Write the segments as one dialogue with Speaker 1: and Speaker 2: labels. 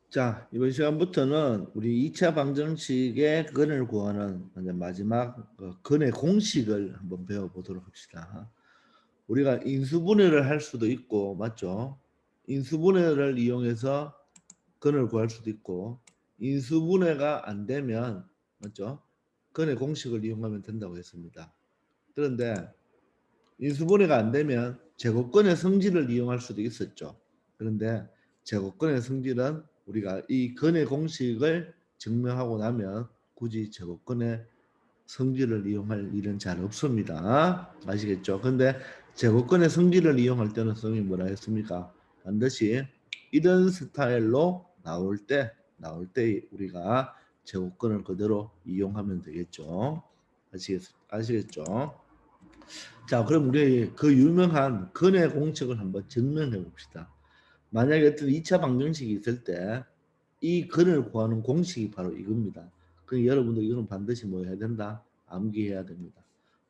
Speaker 1: 자, 이번 시간부터는 우리 2차 방정식의 근을 구하는 이제 마지막 근의 공식을 한번 배워보도록 합시다. 우리가 인수분해를 할 수도 있고, 맞죠? 인수분해를 이용해서 근을 구할 수도 있고, 인수분해가 안 되면, 맞죠? 근의 공식을 이용하면 된다고 했습니다. 그런데 인수분해가 안 되면 제곱근의 성질을 이용할 수도 있었죠. 그런데 제곱근의 성질은 우리가 이 근의 공식을 증명하고 나면 굳이 제곱근의 성질을 이용할 일은 잘 없습니다. 아시겠죠? 근데 제곱근의 성질을 이용할 때는 선생님이 뭐라 했습니까? 반드시 이런 스타일로 나올 때 우리가 제곱근을 그대로 이용하면 되겠죠. 아시겠죠? 자, 그럼 우리 그 유명한 근의 공식을 한번 증명해 봅시다. 만약에 어떤 2차 방정식이 있을 때 이 근을 구하는 공식이 바로 이겁니다. 그 여러분들 이거는 반드시 뭐 해야 된다? 암기해야 됩니다.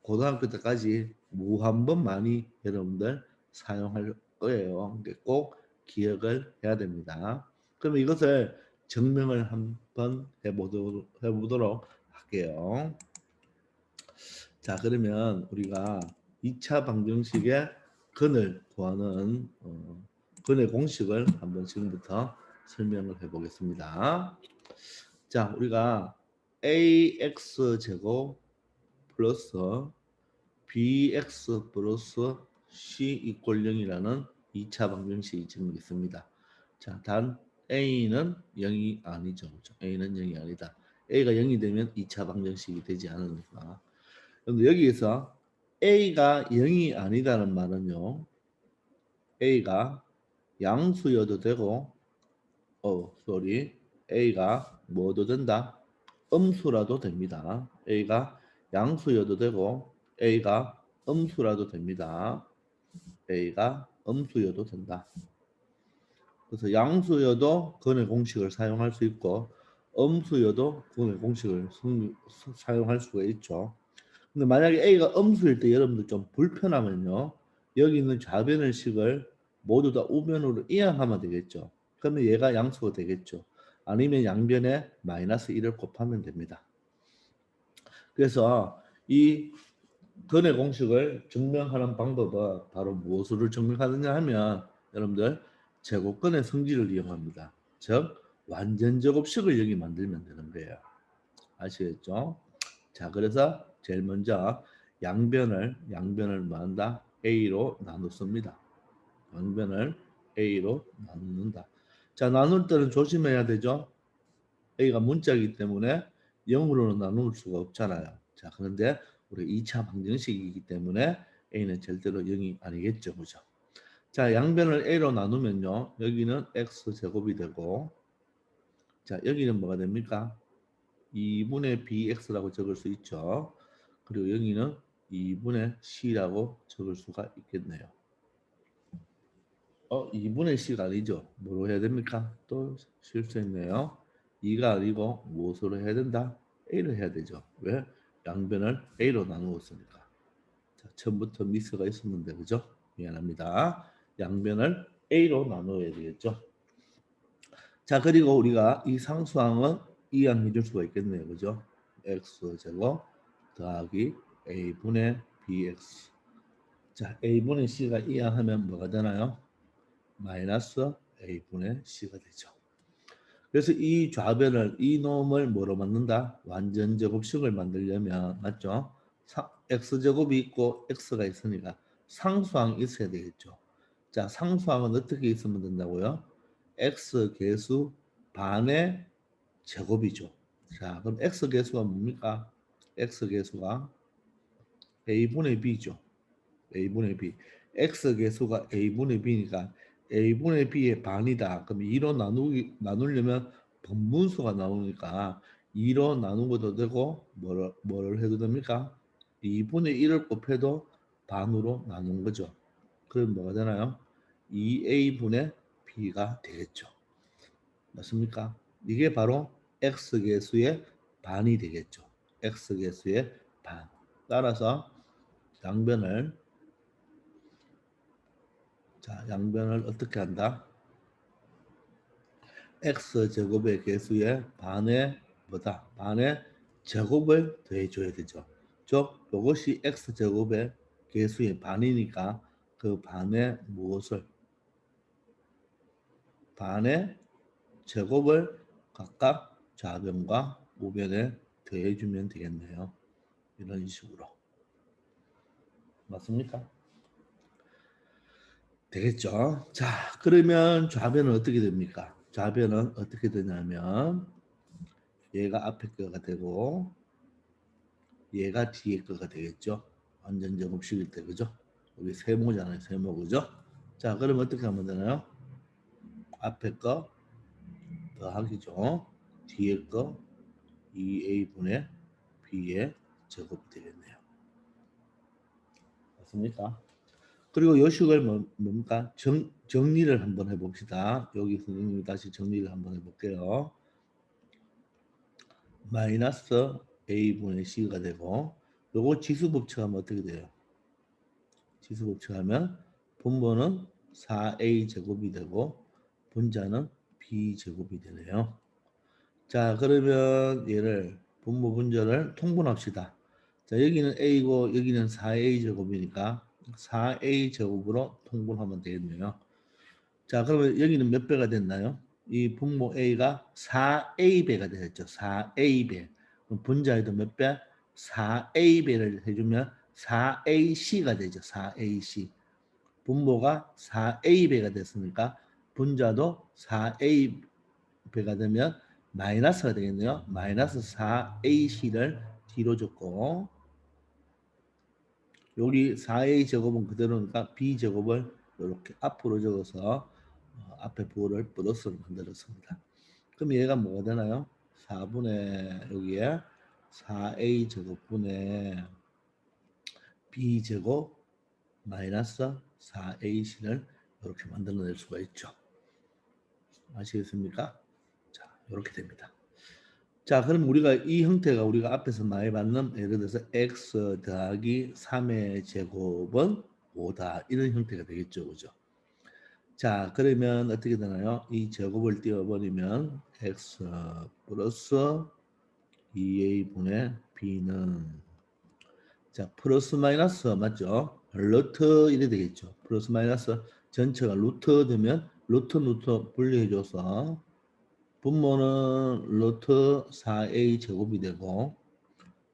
Speaker 1: 고등학교 때까지 무한번 많이 여러분들 사용할 거예요. 꼭 기억을 해야 됩니다. 그럼 이것을 증명을 한번 해보도록 할게요. 자, 그러면 우리가 2차 방정식의 근을 구하는 근의 공식을 한번 지금부터 설명을 해보겠습니다. 자, 우리가 ax 제곱 플러스 bx 플러스 c 이꼴 0이라는 2차 방정식이 지금 있습니다. 자, 단 a는 0이 아니죠. 그렇죠? a는 0이 아니다. a가 0이 되면 2차 방정식이 되지 않으니까. 그런데 여기에서 A가 0이 아니다는 말은요. A가 양수여도 되고 A가 뭐도 된다? 음수라도 됩니다. A가 양수여도 되고 A가 음수라도 됩니다. A가 음수여도 된다. 그래서 양수여도 근의 공식을 사용할 수 있고 음수여도 근의 공식을 사용할 수가 있죠. 근데 만약에 A가 음수일 때 여러분들 좀 불편하면요. 여기 있는 좌변의 식을 모두 다 우변으로 이항하면 되겠죠. 그러면 얘가 양수가 되겠죠. 아니면 양변에 마이너스 1을 곱하면 됩니다. 그래서 이 근의 공식을 증명하는 방법은 바로 무엇을 증명하느냐 하면 여러분들 제곱근의 성질을 이용합니다. 즉 완전 제곱식을 여기 만들면 되는 거예요. 아시겠죠? 자, 그래서 제일 먼저 양변을 뭐한다? A로 나눴습니다. 양변을 A로 나누는다. 자, 나눌 때는 조심해야 되죠. A가 문자이기 때문에 0으로는 나눌 수가 없잖아요. 자, 그런데 우리 2차 방정식이기 때문에 A는 절대로 0이 아니겠죠. 그죠? 자, 양변을 A로 나누면요. 여기는 X제곱이 되고, 자, 여기는 뭐가 됩니까? 2분의 bx라고 적을 수 있죠. 그리고 여기는 2분의 c라고 적을 수가 있겠네요. 2분의 c가 아니죠. 뭐로 해야 됩니까? 또 실수했네요. 2가 아니고 무엇으로 해야 된다? a로 해야 되죠. 왜? 양변을 a로 나누었으니까. 자, 처음부터 미스가 있었는데 그죠? 미안합니다. 양변을 a로 나누어야 되겠죠. 자, 그리고 우리가 이 상수항은 이항해 줄 수가 있겠네요. 그죠? x제곱 더하기 a분의 bx. 자, a분의 c가 이항하면 뭐가 되나요? 마이너스 a분의 c가 되죠. 그래서 이 좌변을 이 놈을 뭐로 만든다? 완전 제곱식을 만들려면 맞죠? x제곱이 있고 x가 있으니까 상수항이 있어야 되겠죠. 자, 상수항은 어떻게 있으면 된다고요? x 계수 반의 제곱이죠. 자, 그럼 x 계수가 뭡니까? x 계수가 a분의 b죠. a분의 b. x 계수가 a분의 b니까 a분의 b의 반이다. 그럼 2로 나누려면 분분수가 나오니까 2로 나누고도 되고 뭐를 해도 됩니까? 2분의 1을 곱해도 반으로 나눈 거죠. 그럼 뭐가 되나요? 2a분의 b가 되겠죠. 맞습니까? 이게 바로 x계수의 반이 되겠죠. x계수의 반. 따라서 양변을 양변을 어떻게 한다? x 제곱의 개수의 반의 뭐다? 반의 제곱을 더해줘야 되죠. 즉 이것이 x 제곱의 개수의 반이니까 그 반의 무엇을 반의 제곱을 각각 좌변과 우변에 더해주면 되겠네요. 이런 식으로 맞습니까? 되겠죠. 자, 그러면 좌변은 어떻게 됩니까? 좌변은 어떻게 되냐면 얘가 앞에 거가 되고 얘가 뒤에 거가 되겠죠. 완전 제곱식일 때 그죠? 여기 세모잖아요. 세모 그죠? 자, 그럼 어떻게 하면 되나요? 앞에 거 더하기죠. 뒤에 거 2a분의 b의 제곱이 되겠네요. 맞습니까? 그리고 요식을 뭡니까? 정리를 한번 해봅시다. 여기 선생님이 다시 정리를 한번 해볼게요. 마이너스 a분의 c가 되고 요거 지수 법칙하면 어떻게 돼요? 지수 법칙하면 분모는 4a 제곱이 되고 분자는 b 제곱이 되네요. 자, 그러면 얘를 분모 분자를 통분합시다. 자, 여기는 a고 여기는 4a 제곱이니까 4a 제곱으로 통분하면 되겠네요. 자, 그러면 여기는 몇 배가 됐나요? 이 분모 a가 4a배가 되었죠. 4a배. 그럼 분자에도 몇 배? 4a배를 해주면 4ac가 되죠. 4ac. 분모가 4a배가 됐으니까 분자도 4a배가 되면 마이너스가 되겠네요. 마이너스 4ac를 뒤로 줬고 여기 4a 제곱은 그대로니까 b 제곱을 이렇게 앞으로 적어서 앞에 부호를 플러스로 만들었습니다. 그럼 얘가 뭐가 되나요? 4분의 여기에 4a 제곱분의 b 제곱 마이너스 4ac를 이렇게 만들어낼 수가 있죠. 아시겠습니까? 자, 이렇게 됩니다. 자, 그럼 우리가 이 형태가 우리가 앞에서 많이 봤는 예를 들어서 x 더하기 3의 제곱은 5다. 이런 형태가 되겠죠. 그죠? 자, 그러면 어떻게 되나요? 이 제곱을 띄워버리면 x 플러스 2a분의 b는 자, 플러스 마이너스 맞죠? 루트 이래 되겠죠. 플러스 마이너스 전체가 루트 되면 루트 분리해줘서 분모는 루트 4a 제곱이 되고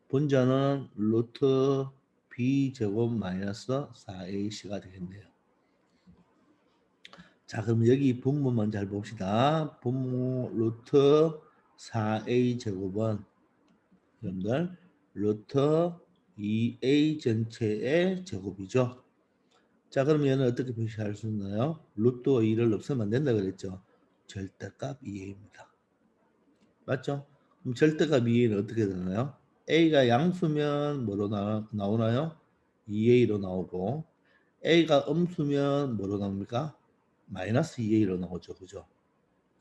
Speaker 1: 분자는 루트 b 제곱 마이너스 4ac가 되겠네요. 자, 그럼 여기 분모만 잘 봅시다. 분모 루트 4a 제곱은 여러분들 루트 2a 전체의 제곱이죠. 자, 그럼 얘는 어떻게 표시할 수 있나요? 루트 2를 없애면 안 된다 그랬죠. 절대값 2a입니다. 맞죠? 그럼 절대값 2a는 어떻게 되나요? a가 양수면 뭐로 나오나요? 2a로 나오고 a가 음수면 뭐로 나옵니까? 마이너스 2a로 나오죠. 그죠?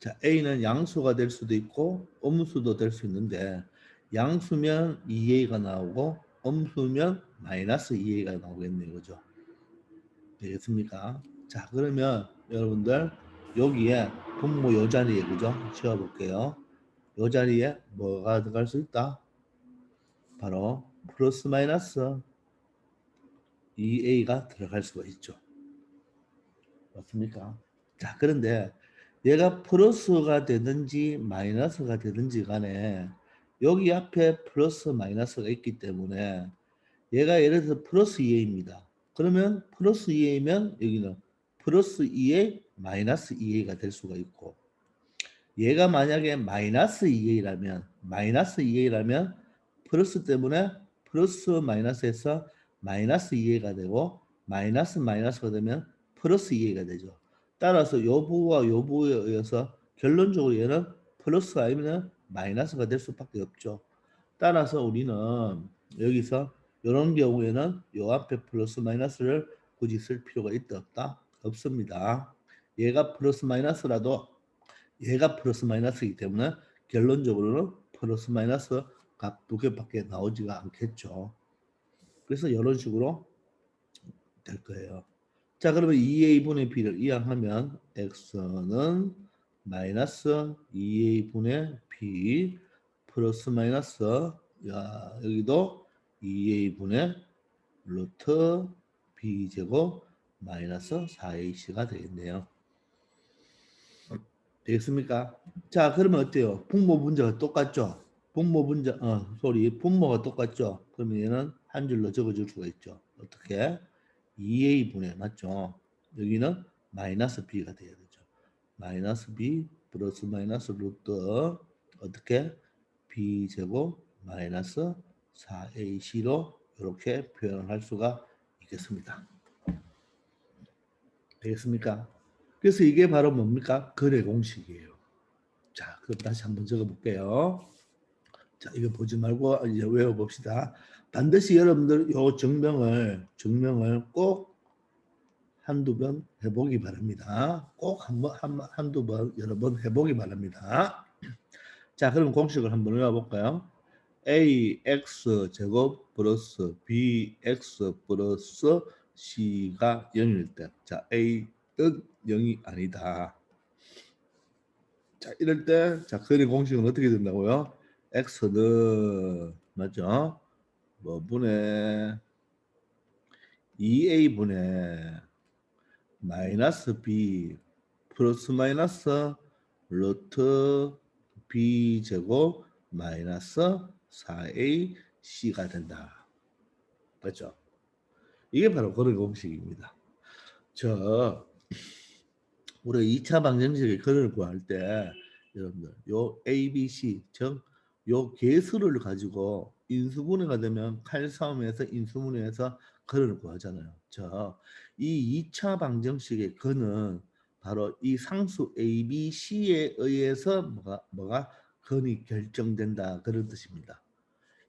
Speaker 1: 자, a는 양수가 될 수도 있고 음수도 될 수 있는데 양수면 2a가 나오고 음수면 마이너스 2a가 나오겠네요. 그죠? 되겠습니까? 자, 그러면 여러분들 여기에 분모 요 자리에 그죠? 지워볼게요. 요 자리에 뭐가 들어갈 수 있다? 바로 플러스 마이너스 2a가 들어갈 수가 있죠. 맞습니까? 자, 그런데 얘가 플러스가 되든지 마이너스가 되든지 간에 여기 앞에 플러스 마이너스가 있기 때문에 얘가 예를 들어서 플러스 2a입니다. 그러면 플러스 2a면 여기는 플러스 2a 마이너스 2a가 될 수가 있고 얘가 만약에 마이너스 2a라면 플러스 때문에 플러스 마이너스에서 마이너스 2a가 되고 마이너스가 되면 플러스 2a가 되죠. 따라서 요 부호와 요 부호에 의해서 결론적으로 얘는 플러스가 아니면 마이너스가 될 수밖에 없죠. 따라서 우리는 여기서 이런 경우에는 요 앞에 플러스 마이너스를 굳이 쓸 필요가 있다 없다? 없습니다. 얘가 플러스 마이너스라도 얘가 플러스 마이너스이기 때문에 결론적으로는 플러스 마이너스 값 두 개밖에 나오지가 않겠죠. 그래서 이런 식으로 될 거예요. 자, 그러면 2a분의 b를 이항하면 x는 마이너스 2a분의 b 플러스 마이너스 여기도 2a분의 루트 b제곱 마이너스 4ac가 되겠네요. 되겠습니까? 자, 그러면 어때요? 분모 분자가 똑같죠? 분모 분자, 분모가 똑같죠? 그러면 얘는 한 줄로 적어줄 수가 있죠. 어떻게? 2a분의, 맞죠? 여기는 마이너스 b가 돼야 되죠. 마이너스 b 플러스 마이너스 루트 어떻게? b제곱 마이너스 4ac로 이렇게 표현을 할 수가 있겠습니다. 되겠습니까? 그래서 이게 바로 뭡니까? 거래 공식이에요. 자, 그럼 다시 한번 적어볼게요. 자, 이거 보지 말고 이제 외워봅시다. 반드시 여러분들 요 증명을 꼭 한두 번 해보기 바랍니다. 꼭 한두 번, 여러 번 해보기 바랍니다. 자, 그럼 공식을 한번 외워볼까요? ax 제곱 플러스 bx 플러스 c가 0일 때, 자, a는 0이 아니다. 자, 이럴 때, 자, 거래 공식은 어떻게 된다고요? x는, 맞죠? 뭐, 분의 2a분의 마이너스 b 플러스 마이너스 루트 b 제곱 마이너스 4ac가 된다. 맞죠? 이게 바로 거래 공식입니다. 우리 2차 방정식의 거래를 구할 때 여러분들 요 A, B, C 즉 요 개수를 가지고 인수분해가 되면 칼싸움에서 인수분해해서 거래를 구하잖아요. 이 2차 방정식의 건은 바로 이 상수 A, B, C에 의해서 뭐가 건이 결정된다 그런 뜻입니다.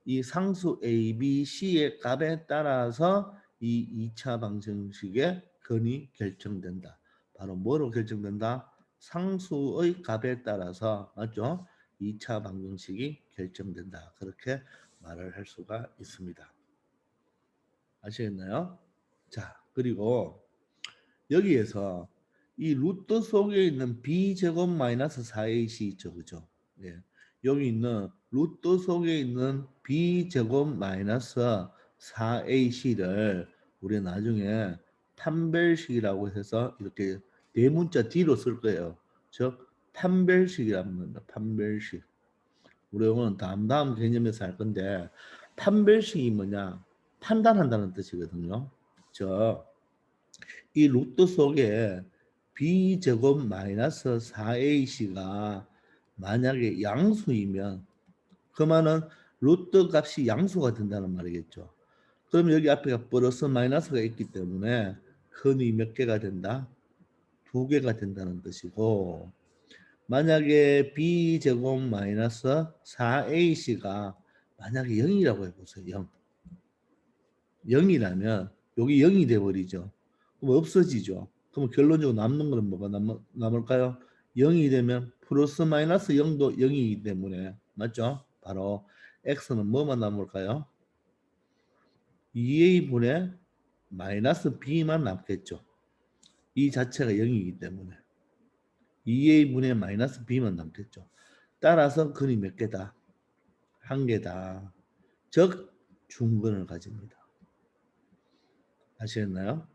Speaker 1: 이 상수 A, B, C의 값에 따라서 이 2차 방정식의 건이 결정된다. 바로 뭐로 결정된다? 상수의 값에 따라서 맞죠? 2차 방정식이 결정된다. 그렇게 말을 할 수가 있습니다. 아시겠나요? 자, 그리고 여기에서 이 루트 속에 있는 b제곱 마이너스 4ac 있죠. 그죠? 예. 여기 있는 루트 속에 있는 b제곱 마이너스 4ac를 우리 나중에 판별식이라고 해서 이렇게 대문자 뒤로 쓸 거예요. 즉 판별식이라고 합니다. 판별식. 우리 오늘 다음 개념에서 할 건데 판별식이 뭐냐? 판단한다는 뜻이거든요. 이 루트 속에 b제곱 마이너스 4ac가 만약에 양수이면 그 말은 루트 값이 양수가 된다는 말이겠죠. 그럼 여기 앞에 플러스 마이너스가 있기 때문에 근이 몇 개가 된다? 2개가 된다는 뜻이고 만약에 b제곱 마이너스 4ac가 만약에 0이라고 해보세요. 0. 0이라면 여기 0이 돼버리죠. 그럼 없어지죠. 그럼 결론적으로 남는 거는 뭐가 남을까요? 0이 되면 플러스 마이너스 0도 0이기 때문에 맞죠? 바로 x는 뭐만 남을까요? 2a분의 마이너스 b만 남겠죠. 이 자체가 0이기 때문에 2a분의 마이너스 b만 남겠죠. 따라서 근이 몇 개다? 한 개다. 즉 중근을 가집니다. 아시겠나요?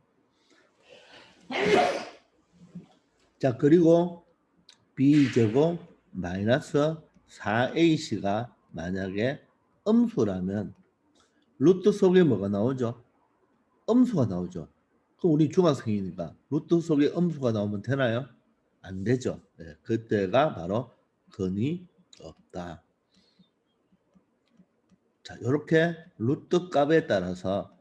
Speaker 1: 자, 그리고 b제곱 마이너스 4ac가 만약에 음수라면 루트 속에 뭐가 나오죠? 음수가 나오죠. 그럼 우리 중학생이니까 루트 속에 음수가 나오면 되나요? 안 되죠. 네, 그때가 바로 근이 없다. 자, 이렇게 루트 값에 따라서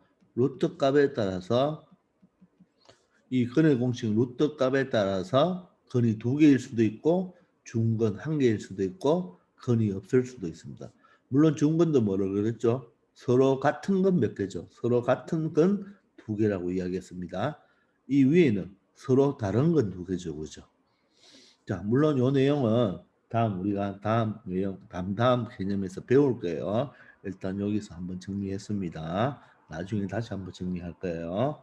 Speaker 1: 이 근의 공식 루트 값에 따라서 근이 2개일 수도 있고 중근 1개일 수도 있고 근이 없을 수도 있습니다. 물론 중근도 뭐라고 그랬죠? 서로 같은 건 몇 개죠? 서로 같은 건 2개라고 이야기했습니다. 이 위에는 서로 다른 건 2개죠. 그죠? 자, 물론 이 내용은 우리가 다음 개념에서 배울 거예요. 일단 여기서 한번 정리했습니다. 나중에 다시 한번 정리할 거예요.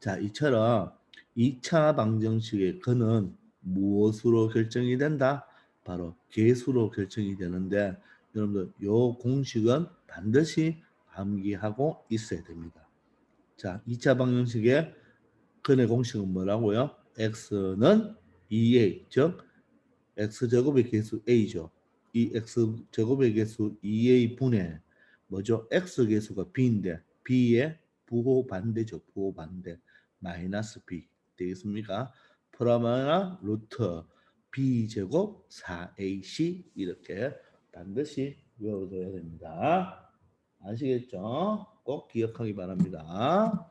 Speaker 1: 자, 이처럼 2차 방정식의 근은 무엇으로 결정이 된다? 바로 개수로 결정이 되는데 여러분들 요 공식은 반드시 암기하고 있어야 됩니다. 자, 2차 방정식의 근의 공식은 뭐라고요? x는 2a, 즉 x제곱의 개수 a죠. 이 x제곱의 개수 2a 분의 뭐죠? x개수가 b인데 b의 부호 반대죠. 부호 반대. 마이너스 b 되겠습니까? 프라마나 루트 b제곱 4ac 이렇게 반드시 외워둬야 됩니다. 아시겠죠? 꼭 기억하기 바랍니다.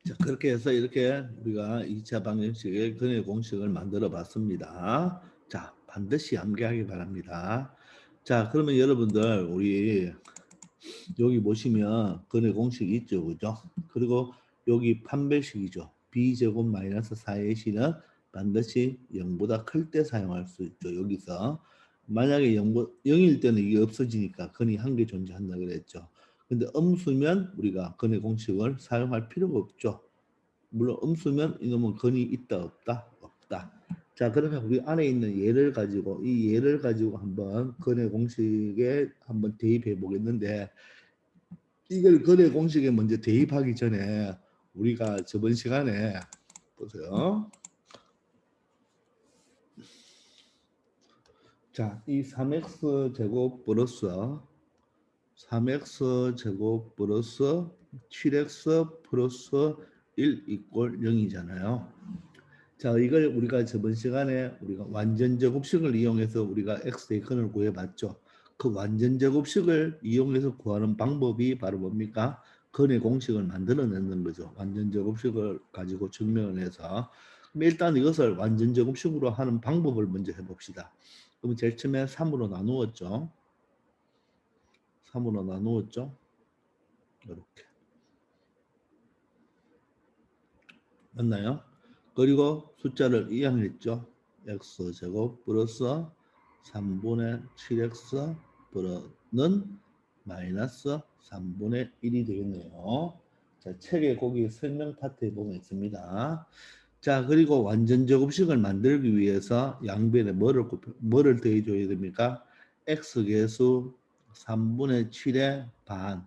Speaker 1: 자, 그렇게 해서 이렇게 우리가 2차 방정식의 근의 공식을 만들어 봤습니다. 자, 반드시 암기하기 바랍니다. 자, 그러면 여러분들 우리 여기 보시면 근의 공식이 있죠. 그죠? 그리고 여기 판별식이죠. b제곱 마이너스 4ac는 반드시 0보다 클 때 사용할 수 있죠. 여기서 만약에 0일 때는 이게 없어지니까 근이 한 개 존재한다 그랬죠. 근데 음수면 우리가 근의 공식을 사용할 필요가 없죠. 물론 음수면 이놈은 근이 있다 없다 없다. 자, 그러면 우리 안에 있는 예를 가지고 이 예를 가지고 한번 근의 공식에 한번 대입해 보겠는데 이걸 근의 공식에 먼저 대입하기 전에 우리가 저번 시간에 보세요. 자, 이 3x 제곱 플러스 3x 제곱 플러스 7x 플러스 1 이꼴 0이잖아요. 자, 이걸 우리가 저번 시간에 우리가 완전 제곱식을 이용해서 우리가 x의 근을 구해봤죠. 그 완전 제곱식을 이용해서 구하는 방법이 바로 뭡니까? 근의 공식을 만들어내는 거죠. 완전 제곱식을 가지고 증명을 해서. 그럼 일단 이것을 완전 제곱식으로 하는 방법을 먼저 해봅시다. 그럼 제일 처음에 3으로 나누었죠. 3으로 나누었죠. 이렇게. 맞나요? 그리고 숫자를 이항했죠. x제곱 플러스 3분의 7x 는 마이너스 3분의 1이 되겠네요. 자, 책에 거기 설명 파트에 보면 있습니다. 자, 그리고 완전 제곱식을 만들기 위해서 양변에 뭐를 더해줘야 됩니까? x계수 3분의 7의 반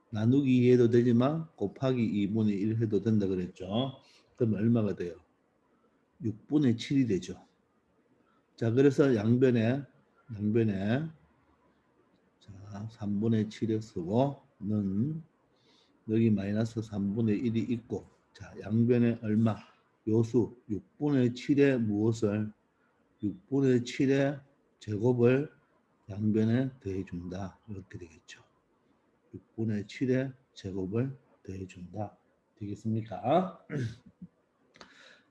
Speaker 1: 나누기 2 해도 되지만 곱하기 2분의 1 해도 된다 그랬죠. 그럼 얼마가 돼요? 6분의 7이 되죠. 자, 그래서 양변에 자, 3분의 7x고는 여기 마이너스 3분의 1이 있고 자, 양변에 얼마? 요수 6분의 7의 무엇을 6분의 7의 제곱을 양변에 더해준다. 이렇게 되겠죠. 6분의 7의 제곱을 더해준다. 되겠습니까?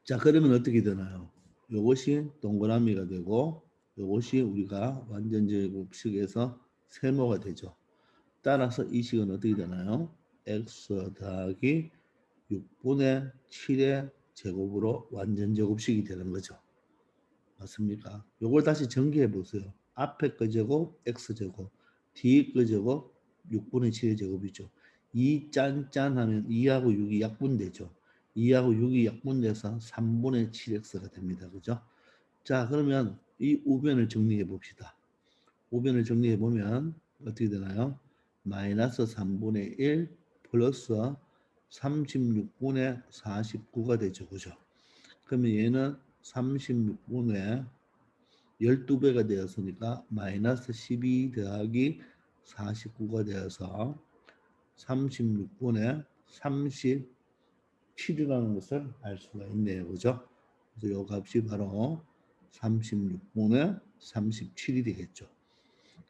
Speaker 1: 자, 그러면 어떻게 되나요? 이것이 동그라미가 되고 이것이 우리가 완전 제곱식에서 세모가 되죠. 따라서 이 식은 어떻게 되나요? x 더하기 6분의 7의 제곱으로 완전 제곱식이 되는 거죠. 맞습니까? 이걸 다시 전개해 보세요. 앞에 거 제곱 x제곱, 뒤에 거 제곱 6분의 7의 제곱이죠. 2 짠짠 하면 2하고 6이 약분되죠. 2하고 6이 약분돼서 3분의 7x가 됩니다. 그죠? 자, 그러면 이 우변을 정리해 봅시다. 우변을 정리해 보면 어떻게 되나요? 마이너스 3분의 1 플러스 36분의 49가 되죠. 그죠? 그러면 얘는 36분의 12배가 되었으니까 마이너스 12 더하기 49가 되어서 36분의 37이라는 것을 알 수가 있네요. 그죠? 그래서 이 값이 바로 36분의 37이 되겠죠.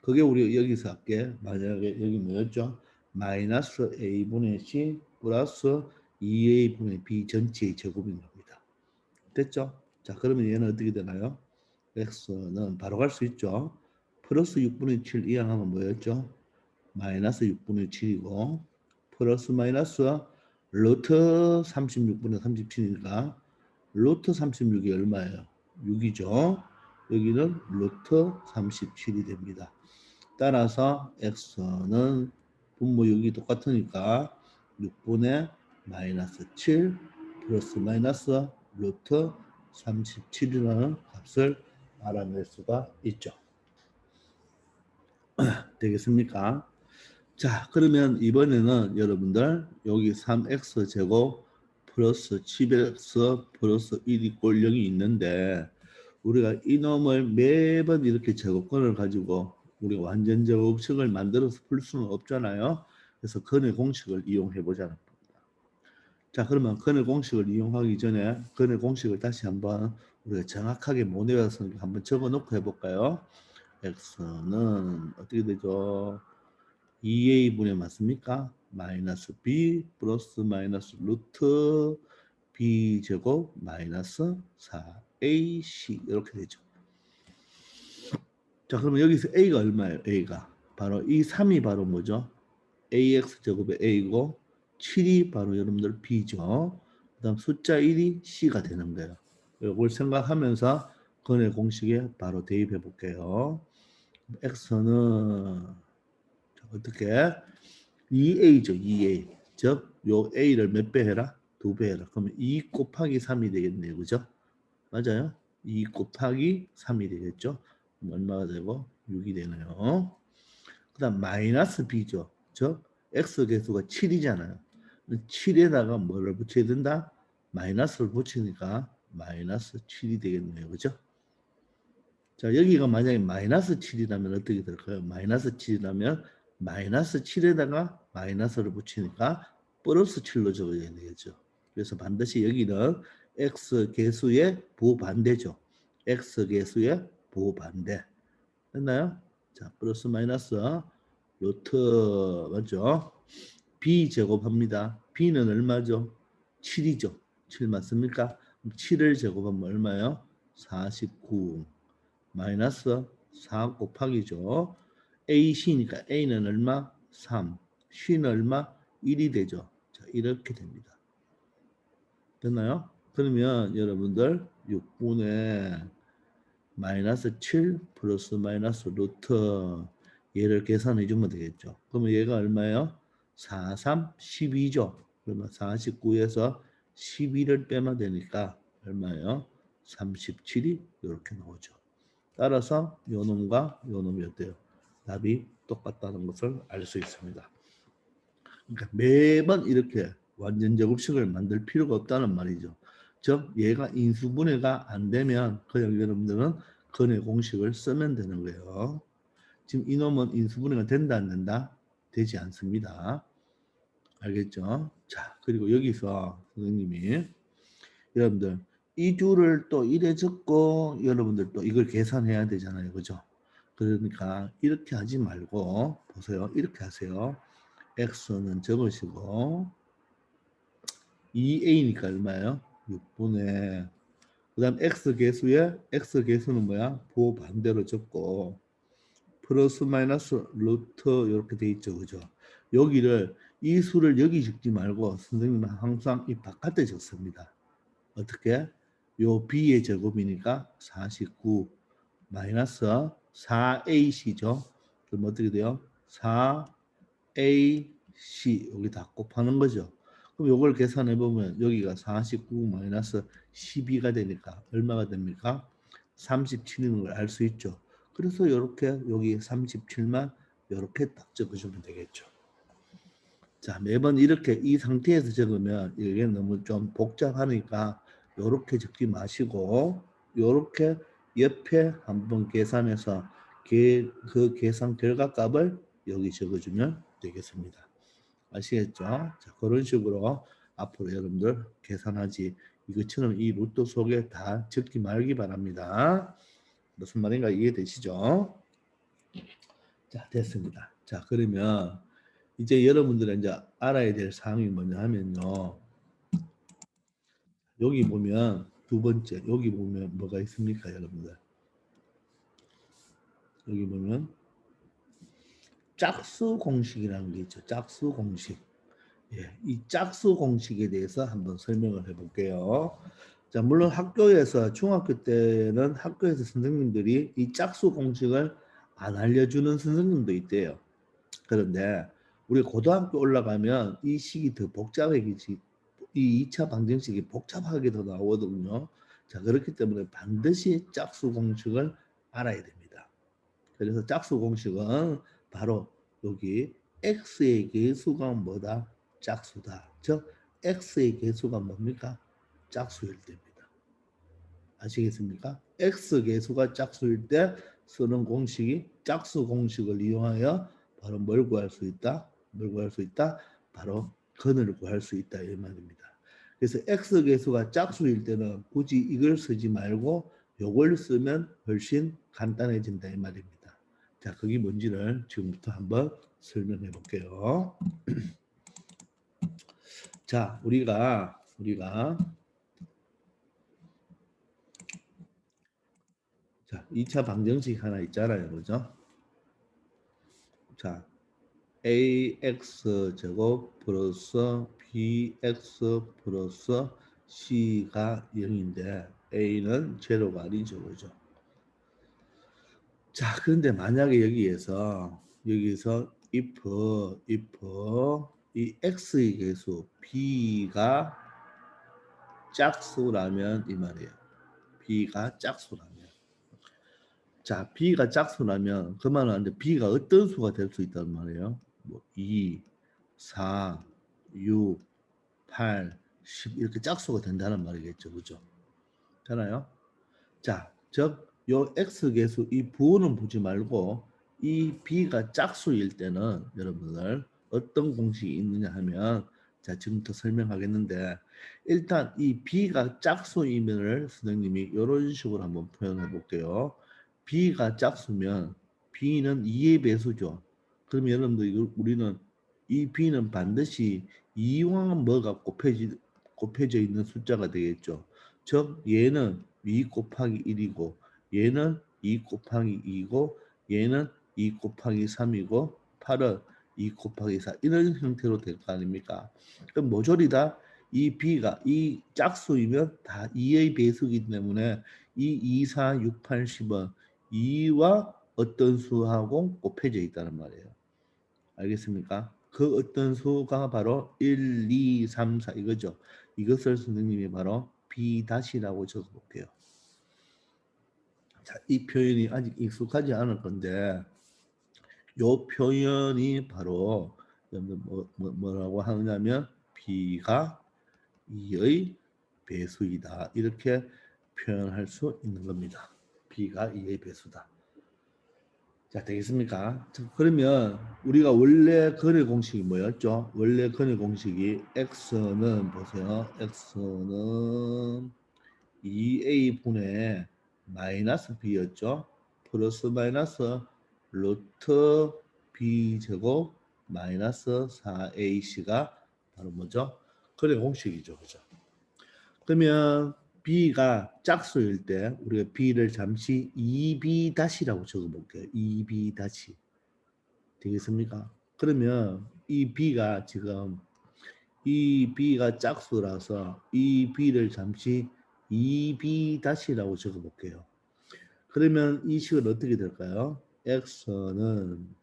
Speaker 1: 그게 우리 여기서 할게. 만약에 여기 뭐였죠? 마이너스 a분의 c 플러스 2a분의 b 전체의 제곱인 겁니다. 됐죠? 자, 그러면 얘는 어떻게 되나요? x는 바로 갈 수 있죠. 플러스 6분의 7 이항하면 뭐였죠? 마이너스 6분의 7이고 플러스 마이너스 루트 36분의 37이니까 루트 36이 얼마예요? 6이죠. 여기는 루트 37이 됩니다. 따라서 x는 분모 6이 똑같으니까 6분의 마이너스 7 플러스 마이너스 루트 37이라는 값을 알아낼 수가 있죠. 되겠습니까? 자, 그러면 이번에는 여러분들 여기 3x 제곱 플러스 10x 플러스 1이 꼴 0이 있는데 우리가 이놈을 매번 이렇게 제곱권을 가지고 우리가 완전 제곱식을 만들어서 풀 수는 없잖아요. 그래서 근의 공식을 이용해 보자는 겁니다. 자, 그러면 근의 공식을 이용하기 전에 근의 공식을 다시 한번 우리가 정확하게 못 외웠으니까 한번 적어 놓고 해볼까요? x는 어떻게 되죠? 2a분의 맞습니까? 마이너스 b 플러스 마이너스 루트 b 제곱 마이너스 4ac 이렇게 되죠. 자, 그러면 여기서 a가 얼마예요? a가 바로 이 3이 바로 뭐죠? ax 제곱의 a고 7이 바로 여러분들 b죠. 그 다음 숫자 1이 c가 되는 거예요. 이걸 생각하면서 근의 공식에 바로 대입해 볼게요. x는 어떻게 2a죠. 2a. 즉, 요 a를 몇 배 해라? 2배 해라. 그러면 2 곱하기 3이 되겠네요. 그죠? 맞아요? 2 곱하기 3이 되겠죠? 그럼 얼마가 되고? 6이 되네요. 그 다음 마이너스 b죠. 즉, x 개수가 7이잖아요. 7에다가 뭐를 붙여야 된다? 마이너스를 붙이니까 마이너스 7이 되겠네요. 그죠? 자, 여기가 만약에 마이너스 7이라면 어떻게 될까요? 마이너스 7이라면 마이너스 7에다가 마이너스를 붙이니까 플러스 7로 적어야 되겠죠. 그래서 반드시 여기는 x 개수의 부반대죠. x 개수의 부반대. 됐나요? 자, 플러스 마이너스 루트 맞죠? b 제곱합니다. b는 얼마죠? 7이죠. 7 맞습니까? 7을 제곱하면 얼마예요? 49. 마이너스 4 곱하기죠. AC니까 A는 얼마? 3. C는 얼마? 1이 되죠. 자, 이렇게 됩니다. 됐나요? 그러면 여러분들 6분의 마이너스 7 플러스 마이너스 루트 얘를 계산해 주면 되겠죠. 그러면 얘가 얼마예요? 4, 3, 12죠. 그러면 49에서 12를 빼면 되니까 얼마예요? 37이 이렇게 나오죠. 따라서 요 놈과 요 놈이 어때요? 답이 똑같다는 것을 알 수 있습니다. 그러니까 매번 이렇게 완전 제곱식을 만들 필요가 없다는 말이죠. 즉 얘가 인수분해가 안 되면 그냥 여러분들은 근의 공식을 쓰면 되는 거예요. 지금 이놈은 인수분해가 된다 안 된다? 되지 않습니다. 알겠죠? 자, 그리고 여기서 선생님이 여러분들 이 줄을 또 이래 적고 여러분들 또 이걸 계산해야 되잖아요. 그죠? 그러니까 이렇게 하지 말고 보세요. 이렇게 하세요. x는 적으시고 2a니까 얼마예요? 6분의 그 다음 x 개수는 뭐야? 부반대로 적고 플러스 마이너스 루트 이렇게 돼 있죠. 그죠? 여기를 이 수를 여기 적지 말고 선생님은 항상 이 바깥에 적습니다. 어떻게? 요 b의 제곱이니까 49 마이너스 4ac죠. 그럼 어떻게 돼요? 4ac 여기 다 곱하는 거죠. 그럼 요걸 계산해 보면 여기가 49 마이너스 12가 되니까 얼마가 됩니까? 37인 걸 알 수 있죠. 그래서 이렇게 여기 37만 이렇게 딱 적어주면 되겠죠. 자, 매번 이렇게 이 상태에서 적으면 이게 너무 좀 복잡하니까 이렇게 적지 마시고 이렇게 옆에 한번 계산해서 그 계산 결과값을 여기 적어주면 되겠습니다. 아시겠죠? 자, 그런 식으로 앞으로 여러분들 계산하지 이것처럼 이 루트 속에 다 적지 말기 바랍니다. 무슨 말인가 이해되시죠? 자, 됐습니다. 자, 그러면 이제 여러분들은 이제 알아야 될 사항이 뭐냐 하면요. 여기 보면 두 번째, 여기 보면 뭐가 있습니까, 여러분들? 여기 보면 짝수 공식이라는 게 있죠. 짝수 공식. 예, 이 짝수 공식에 대해서 한번 설명을 해볼게요. 자, 물론 학교에서 중학교 때는 학교에서 선생님들이 이 짝수 공식을 안 알려주는 선생님도 있대요. 그런데 우리 고등학교 올라가면 이 식이 더 복잡해지기 이 2차 방정식이 복잡하게 더 나오거든요. 자, 그렇기 때문에 반드시 짝수 공식을 알아야 됩니다. 그래서 짝수 공식은 바로 여기 x의 개수가 뭐다? 짝수다. 즉 x의 개수가 뭡니까? 짝수일 때입니다. 아시겠습니까? x 개수가 짝수일 때 쓰는 공식이 짝수 공식을 이용하여 바로 뭘 구할 수 있다? 뭘 구할 수 있다? 바로 근을 구할 수 있다 이 말입니다. 그래서 x 개수가 짝수일 때는 굳이 이걸 쓰지 말고 요걸 쓰면 훨씬 간단해진다 이 말입니다. 자, 그게 뭔지를 지금부터 한번 설명해 볼게요. 자, 우리가 자, 2차 방정식 하나 있잖아요. 그죠? 자, ax 제곱 플러스 bx 플러스 c가 0인데 a는 제로가 아니죠. 그죠? 자, 그런데 만약에 여기서 if 이 x의 개수 b가 짝수라면 이 말이에요. b가 짝수라면. 자, b가 짝수라면 그 말은 하는데 b가 어떤 수가 될 수 있단 말이에요. 뭐 2, 4, 6, 8, 10 이렇게 짝수가 된다는 말이겠죠. 그죠? 되나요? 자, 즉 요 x 개수 이 부호는 보지 말고 이 b가 짝수일 때는 여러분들 어떤 공식이 있느냐 하면 자, 지금부터 설명하겠는데 일단 이 b가 짝수이면을 선생님이 이런 식으로 한번 표현해 볼게요. b가 짝수면 b는 2의 배수죠. 그럼 여러분들 우리는 이 b는 반드시 2와 뭐가 곱해져 있는 숫자가 되겠죠. 즉 얘는 2 곱하기 1이고 얘는 2 곱하기 2고 얘는 2 곱하기 3이고 8은 2 곱하기 4 이런 형태로 될 거 아닙니까? 그럼 모조리 다 이 b가 이 짝수이면 다 2의 배수이기 때문에 이 2, 4, 6, 8, 10은 2와 어떤 수하고 곱해져 있다는 말이에요. 알겠습니까? 그 어떤 수가 바로 1, 2, 3, 4 이거죠. 이것을 선생님이 바로 B-라고 적어볼게요. 자, 이 표현이 아직 익숙하지 않을 건데 이 표현이 바로 뭐라고 하느냐면 B가 2의 배수이다. 이렇게 표현할 수 있는 겁니다. B가 2의 배수다. 자, 되겠습니까? 자, 그러면 우리가 원래 근의 공식이 뭐였죠? 원래 근의 공식이 x는 보세요. x는 2a분의 마이너스 b였죠. 플러스 마이너스 루트 b 제곱 마이너스 4ac가 바로 뭐죠? 근의 공식이죠. 그죠? 그러면 b가 짝수일 때 우리가 b를 잠시 2b-라고 적어볼게요. 2b- 되겠습니까? 그러면 이 b가 지금 이 b가 짝수라서 이 b를 잠시 2b-라고 적어볼게요. 그러면 이 식은 어떻게 될까요? x는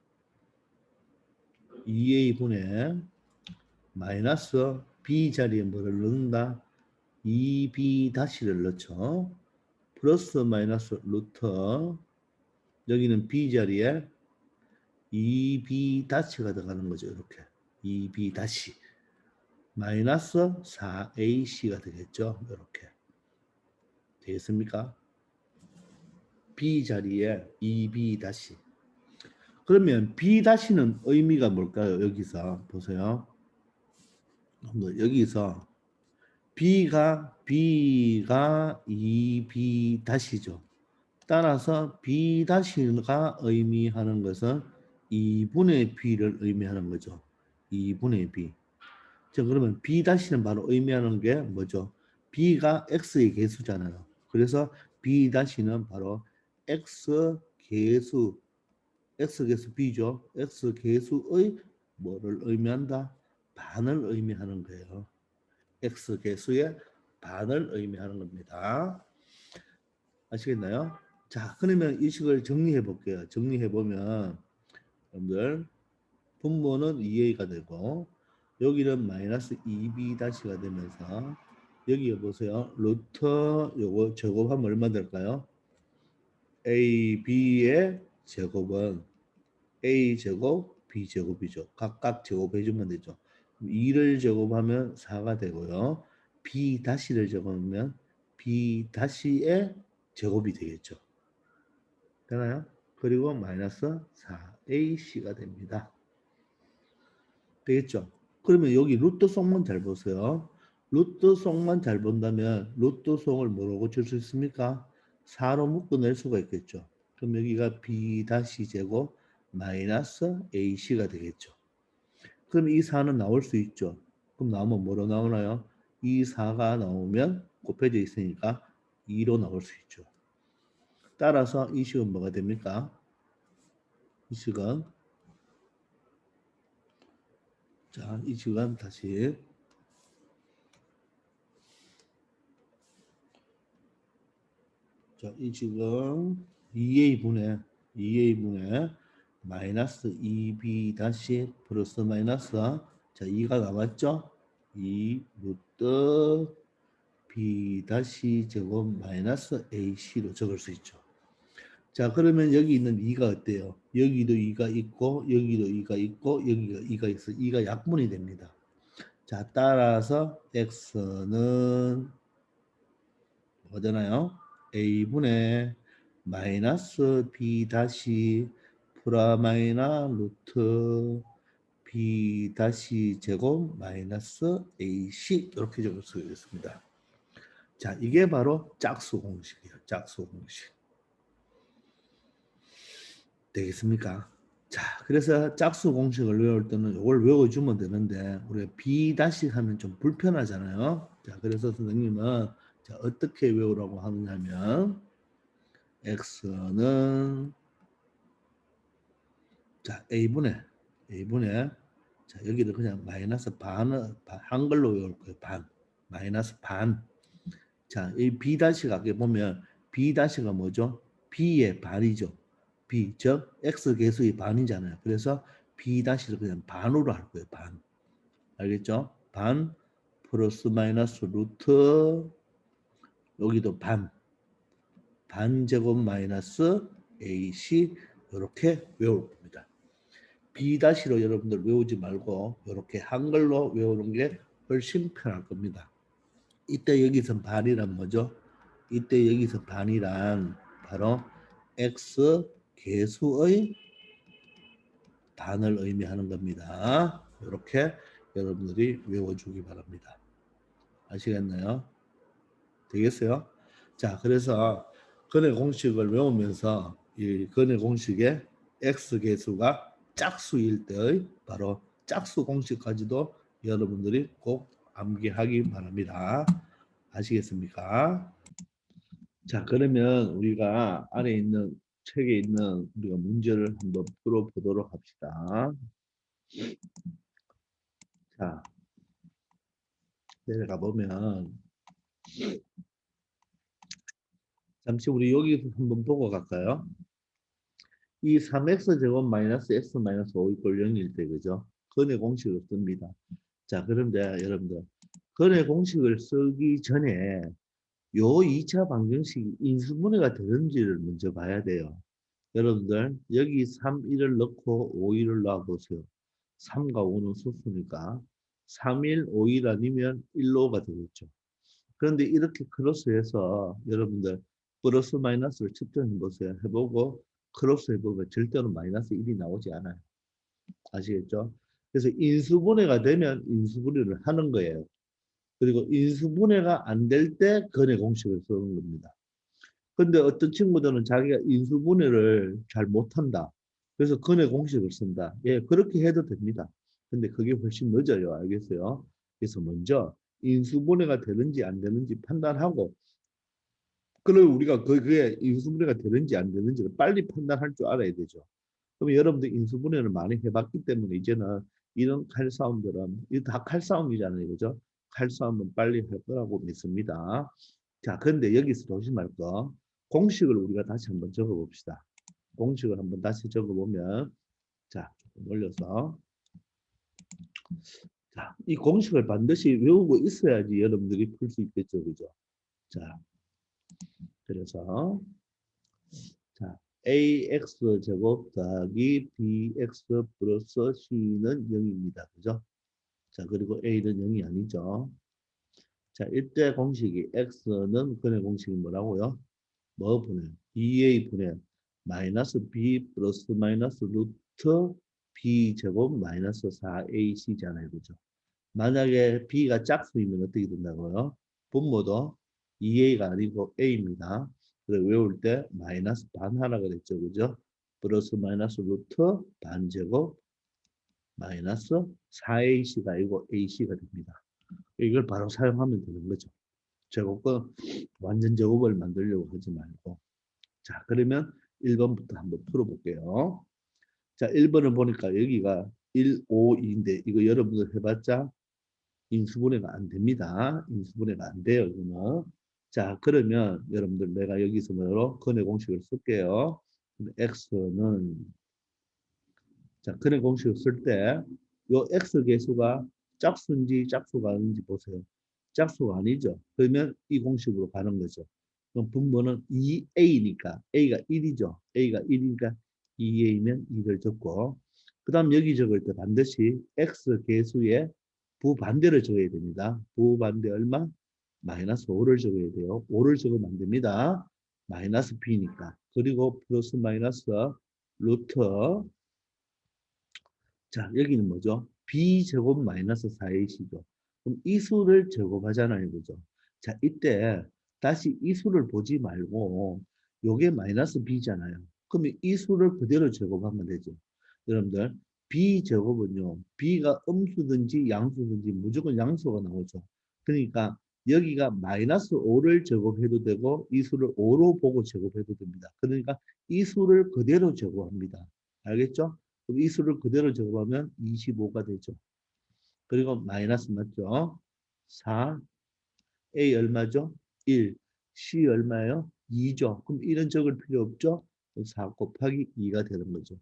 Speaker 1: 2a분의 마이너스 b 자리에 뭐를 넣는다? 2b-를 넣죠. 플러스 마이너스 루트 여기는 b 자리에 2b-가 들어가는 거죠. 이렇게 2b- 마이너스 4ac가 되겠죠. 이렇게 되겠습니까? b 자리에 2b-. 그러면 b-는 의미가 뭘까요? 여기서 보세요. 여기서 b가 2b-죠. 따라서 b-가 의미하는 것은 2분의 b를 의미하는 거죠. 2분의 b. 자, 그러면 b-는 바로 의미하는 게 뭐죠? b가 x의 개수잖아요. 그래서 b-는 바로 x 개수, x 개수 b죠. x 개수의 뭐를 의미한다? 반을 의미하는 거예요. x 개수의 반을 의미하는 겁니다. 아시겠나요? 자, 그러면 이 식을 정리해 볼게요. 정리해 보면 여러분들 분모는 2a가 되고 여기는 마이너스 2b 다시가 되면서 여기 보세요. 루트 요거 제곱하면 얼마 될까요? a, b의 제곱은 a 제곱, b 제곱이죠. 각각 제곱해주면 되죠. 2를 제곱하면 4가 되고요. b 다시를 제곱하면 b 다시의 제곱이 되겠죠. 되나요? 그리고 마이너스 4ac가 됩니다. 되겠죠? 그러면 여기 루트 속만 잘 보세요. 루트 속만 잘 본다면 루트 속을 뭐라고 줄 수 있습니까? 4로 묶어낼 수가 있겠죠. 그럼 여기가 b 다시 제곱 마이너스 ac가 되겠죠. 그럼 이 4는 나올 수 있죠. 그럼 나오면 뭐로 나오나요? 이 4가 나오면 곱해져 있으니까 2로 나올 수 있죠. 따라서 이 식은 뭐가 됩니까? 이 식은 자, 이 식은 다시 자, 이 지금 2a분의 마이너스 2b 다시 플러스 마이너스 자 2가 남았죠? 2 루트 b 다시 제곱 마이너스 ac로 적을 수 있죠. 자 그러면 여기 있는 2가 어때요? 여기도 2가 있고 여기도 2가 있고 여기가 2가 있어 2가 약분이 됩니다. 자 따라서 x는 뭐 되나요? a분의 마이너스 b 다시 프라마이나 루트 b 다시 제곱 마이너스 ac 이렇게 적을 수 있습니다. 자 이게 바로 짝수 공식이에요. 짝수 공식. 되겠습니까? 자 그래서 짝수 공식을 외울 때는 이걸 외워주면 되는데 우리가 b 다시 하면 좀 불편하잖아요. 자 그래서 선생님은 자, 어떻게 외우라고 하느냐면 x는 자 a분의 자 여기를 그냥 마이너스 반을 한글로 외울 거예요. 반 마이너스 반. 자 이 b 다시가 아까 보면 b 다시가 뭐죠? b의 반이죠. b 즉 x 계수의 반이잖아요. 그래서 b 다시를 그냥 반으로 할 거예요. 반 알겠죠? 반 플러스 마이너스 루트 여기도 반제곱 마이너스 ac 이렇게 외울 겁니다. B-로 여러분들 외우지 말고 이렇게 한글로 외우는 게 훨씬 편할 겁니다. 이때 여기서 반이란 뭐죠? 이때 여기서 반이란 바로 x 계수의 반을 의미하는 겁니다. 이렇게 여러분들이 외워주기 바랍니다. 아시겠나요? 되겠어요? 자, 그래서 근해 공식을 외우면서 이 근해 공식의 x 계수가 짝수일 때의 바로 짝수 공식까지도 여러분들이 꼭 암기하기 바랍니다. 아시겠습니까? 자, 그러면 우리가 안에 있는 책에 있는 우리가 문제를 한번 풀어보도록 합시다. 자, 내려가 보면 잠시 우리 여기 한번 보고 갈까요? 이 3x 제곱 마이너스 x 마이너스 5 이꼴 0일 때 그죠? 근해 공식을 씁니다. 자 그런데 여러분들 근해 공식을 쓰기 전에 요 2차 방정식이 인수분해가 되는지를 먼저 봐야 돼요. 여러분들 여기 3, 1을 넣고 5, 1을 놔보세요. 3과 5는 수수니까 3, 1, 5, 1 아니면 1로가 되겠죠. 그런데 이렇게 크로스해서 여러분들 플러스 마이너스를 측정해 보세요. 해보고 크로스 해보면 절대로 마이너스 1이 나오지 않아요. 아시겠죠? 그래서 인수분해가 되면 인수분해를 하는 거예요. 그리고 인수분해가 안 될 때 근해 공식을 쓰는 겁니다. 근데 어떤 친구들은 자기가 인수분해를 잘 못한다. 그래서 근해 공식을 쓴다. 예, 그렇게 해도 됩니다. 근데 그게 훨씬 늦어요. 알겠어요? 그래서 먼저 인수분해가 되는지 안 되는지 판단하고 그럼 우리가 그게 인수분해가 되는지 안 되는지를 빨리 판단할 줄 알아야 되죠. 그럼 여러분들 인수분해를 많이 해봤기 때문에 이제는 이런 칼싸움들은 이거 다 칼싸움이잖아요. 그죠? 칼싸움은 빨리 할 거라고 믿습니다. 자, 그런데 여기서 조심할 거 공식을 우리가 다시 한번 적어봅시다. 공식을 한번 다시 적어보면 자, 조금 올려서 자, 이 공식을 반드시 외우고 있어야지 여러분들이 풀 수 있겠죠. 그죠? 자, 그래서 자, ax 제곱 더하기 bx 플러스 c는 0입니다. 그죠? 자, 그리고 a는 0이 아니죠. 자, 이때 공식이 x는 근의 공식이 뭐라고요? 뭐 분해? 2a 분해 마이너스 b 플러스 마이너스 루트 b 제곱 마이너스 4ac잖아요. 그죠? 만약에 b가 짝수이면 어떻게 된다고요? 분모도 2a가 아니고 a입니다. 그래 외울 때 마이너스 반 하나 그랬죠. 그죠? 플러스 마이너스 루트 반제곱 마이너스 4ac가 아니고 ac가 됩니다. 이걸 바로 사용하면 되는 거죠. 제곱은 완전 제곱을 만들려고 하지 말고. 자, 그러면 1번부터 한번 풀어볼게요. 자, 1번을 보니까 여기가 1, 5, 2인데 이거 여러분들 해봤자 인수분해가 안 됩니다. 인수분해가 안 돼요. 이거는. 자, 그러면 여러분들 내가 여기서 뭐로 근의 공식을 쓸게요. x는 자, 근의 공식을 쓸 때 요 x 개수가 짝수인지 짝수가 아닌지 보세요. 짝수가 아니죠. 그러면 이 공식으로 가는 거죠. 그럼 분모는 2a니까 a가 1이죠. a가 1이니까 2a면 2를 적고 그 다음 여기 적을 때 반드시 x 개수의 부반대를 적어야 됩니다. 부반대 얼마? 마이너스 5를 적어야 돼요. 5를 적으면 안 됩니다. 마이너스 b니까. 그리고 플러스 마이너스 루트 자, 여기는 뭐죠? b제곱 마이너스 4ac죠. 그럼 이 수를 제곱하잖아요. 그죠? 자, 이때 다시 이 수를 보지 말고 요게 마이너스 b잖아요. 그러면 이 수를 그대로 제곱하면 되죠. 여러분들 b제곱은요. b가 음수든지 양수든지 무조건 양수가 나오죠. 그러니까 여기가 마이너스 5를 제곱해도 되고 이 수를 5로 보고 제곱해도 됩니다. 그러니까 이 수를 그대로 제곱합니다. 알겠죠? 그럼 이 수를 그대로 적어보면 25가 되죠. 그리고 마이너스 맞죠? 4, A 얼마죠? 1, C 얼마예요? 2죠. 그럼 1은 적을 필요 없죠? 4 곱하기 2가 되는 거죠.